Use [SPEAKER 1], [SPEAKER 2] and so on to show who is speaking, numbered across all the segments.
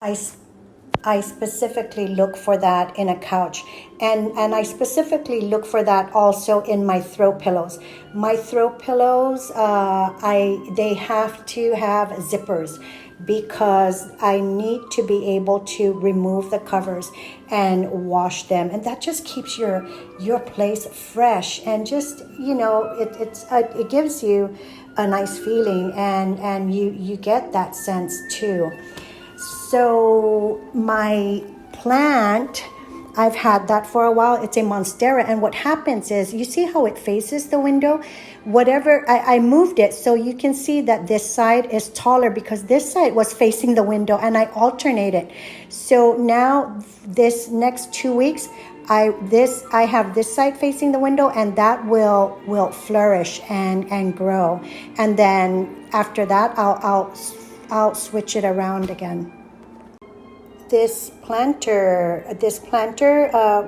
[SPEAKER 1] I, s- I specifically look for that in a couch, and I specifically look for that also in my throw pillows. My throw pillows, I they have to have zippers because I need to be able to remove the covers and wash them, and that just keeps your place fresh, and just it gives you a nice feeling, and you get that sense too. So my plant, I've had that for a while. It's a monstera, and what happens is, you see how it faces the window. Whatever I moved it so you can see that this side is taller because this side was facing the window, and I alternated. So now this next 2 weeks, I have this side facing the window, and that will flourish and grow. And then after that, I'll switch it around again. This planter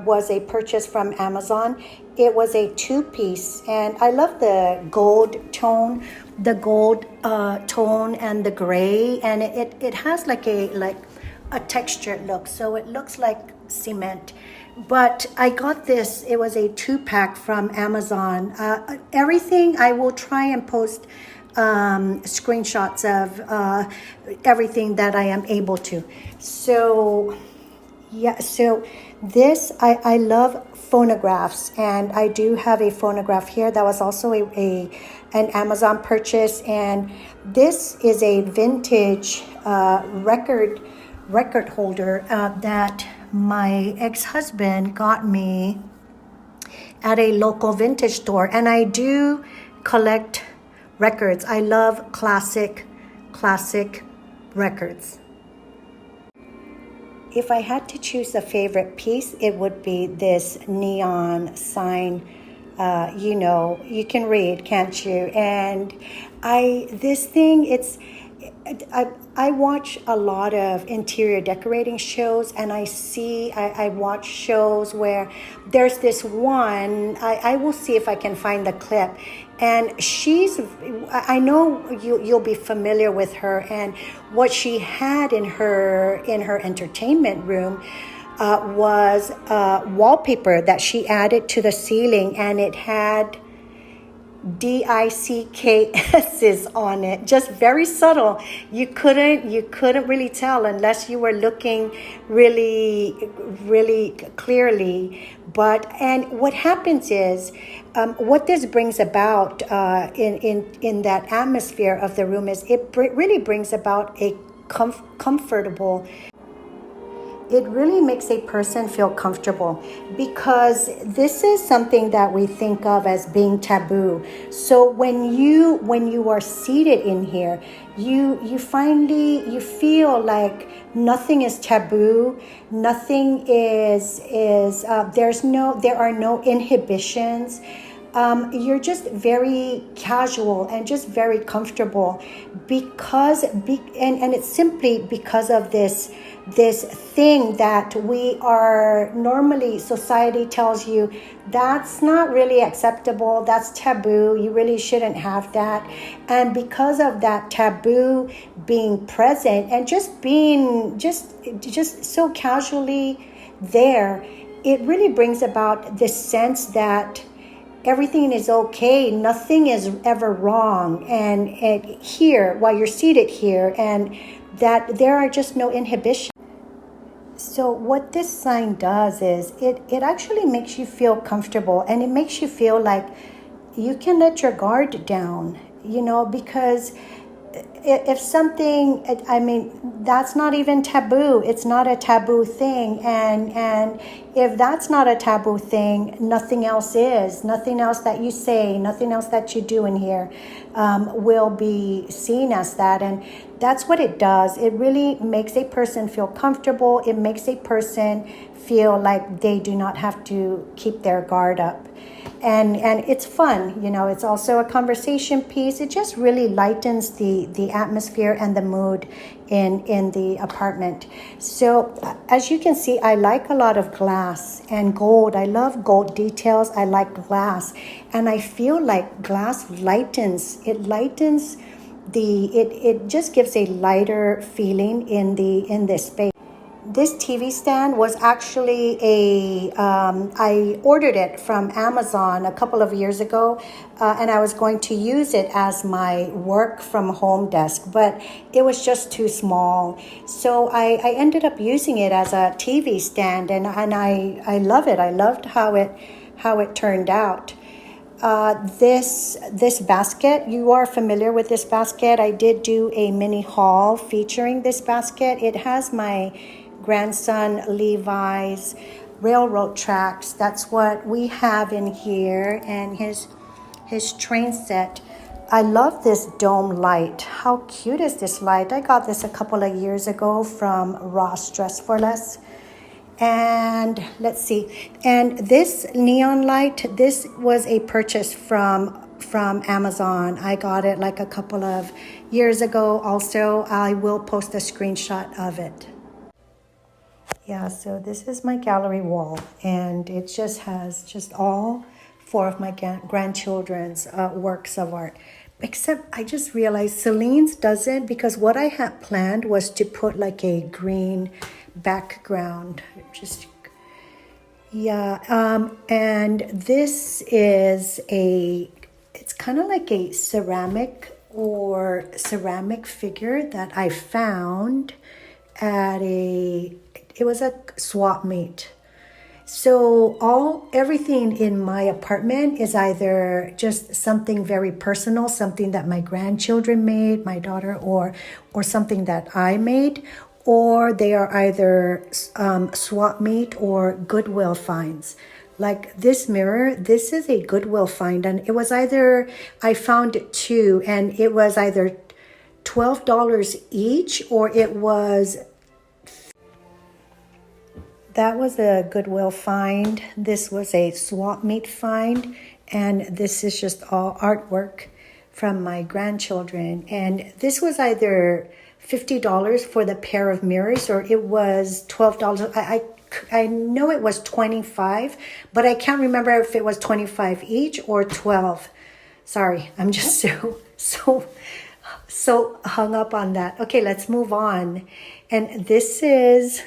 [SPEAKER 1] was a purchase from Amazon. It was a two-piece, and I love the gold tone and the gray, and it has like a textured look, so it looks like cement. But I got this. It was a two-pack from Amazon. Everything I will try and post screenshots of everything that I am able to. So, yeah, so this, I love phonographs, and I do have a phonograph here that was also an Amazon purchase, and this is a vintage record holder that my ex-husband got me at a local vintage store, and I do collect records. I love classic records. If I had to choose a favorite piece, it would be this neon sign. You can read, can't you? And this thing, I watch a lot of interior decorating shows, and I watch shows where there's this one. I will see if I can find the clip, and I know you'll be familiar with her, and what she had in her entertainment room was wallpaper that she added to the ceiling, and it had DICKS's on it, just very subtle. You couldn't really tell unless you were looking really clearly. And what happens is, what this brings about in that atmosphere of the room is really brings about a comfortable. It really makes a person feel comfortable, because this is something that we think of as being taboo. So when you are seated in here, you feel like nothing is taboo, nothing there are no inhibitions. You're just very casual and just very comfortable, and it's simply because of this thing that we are normally, society tells you that's not really acceptable, that's taboo, you really shouldn't have that. And because of that taboo being present and just being just so casually there, it really brings about this sense that everything is okay, nothing is ever wrong, and here, while you're seated here, and that there are just no inhibitions. So what this sign does is it actually makes you feel comfortable, and it makes you feel like you can let your guard down, because if something, I mean, that's not even taboo. It's not a taboo thing. And if that's not a taboo thing, nothing else is. Nothing else that you say, nothing else that you do in here will be seen as that. And that's what it does. It really makes a person feel comfortable. It makes a person feel like they do not have to keep their guard up. And it's fun, it's also a conversation piece. It just really lightens the atmosphere and the mood in the apartment. So as you can see, I like a lot of glass and gold. I love gold details. I like glass, and I feel like glass lightens it just gives a lighter feeling in this space. This TV stand was actually I ordered it from Amazon a couple of years ago, and I was going to use it as my work from home desk, but it was just too small. So I ended up using it as a TV stand, and I love it. I loved how it turned out. This basket, you are familiar with this basket. I did do a mini haul featuring this basket. It has my grandson Levi's railroad tracks. That's what we have in here, and his train set. I love this dome light. How cute is this light? I got this a couple of years ago from Ross Dress for Less. And let's see. And this neon light, this was a purchase from Amazon. I got it like a couple of years ago. Also, I will post a screenshot of it. Yeah, so this is my gallery wall, and it just has just all four of my grandchildren's works of art. Except I just realized Celine's doesn't, because what I had planned was to put like a green background. Just yeah, and this is it's kind of like a ceramic figure that I found at it was a swap meet. So everything in my apartment is either just something very personal, something that my grandchildren made, my daughter, or something that I made, or they are either swap meet or Goodwill finds. Like this mirror, this is a Goodwill find, and it was either, I found it too, and it was either $12 each, or that was a Goodwill find. This was a swap meet find, and this is just all artwork from my grandchildren. And this was either $50 for the pair of mirrors, or it was $12. I know it was 25, but I can't remember if it was 25 each or 12. Sorry, I'm just so hung up on that. Okay, let's move on. And this is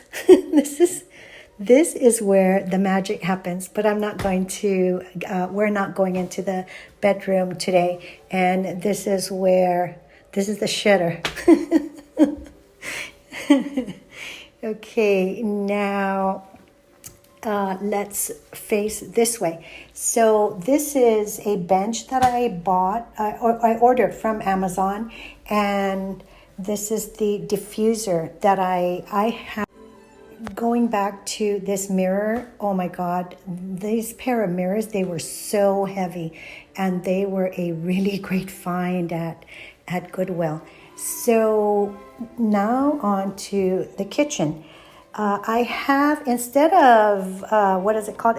[SPEAKER 1] this is where the magic happens, but I'm not going to, we're not going into the bedroom today. And this is the shitter. Okay, now let's face this way. So this is a bench that I bought, I ordered from Amazon, and this is the diffuser that I have. Going back to this mirror, oh my God, these pair of mirrors, they were so heavy, and they were a really great find at Goodwill. So now on to the kitchen. I have, instead of,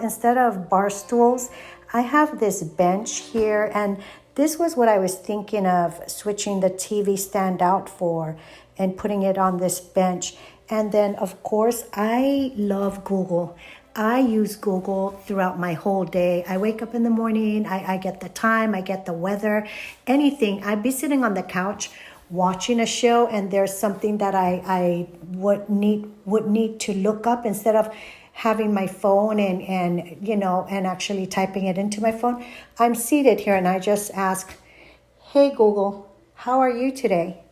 [SPEAKER 1] instead of bar stools, I have this bench here, and this was what I was thinking of switching the TV stand out for and putting it on this bench. And then, of course, I love Google. I use Google throughout my whole day. I wake up in the morning, I get the time, I get the weather, anything. I'd be sitting on the couch watching a show, and there's something that I would need to look up, instead of having my phone and actually typing it into my phone. I'm seated here and I just ask, "Hey Google, how are you today?"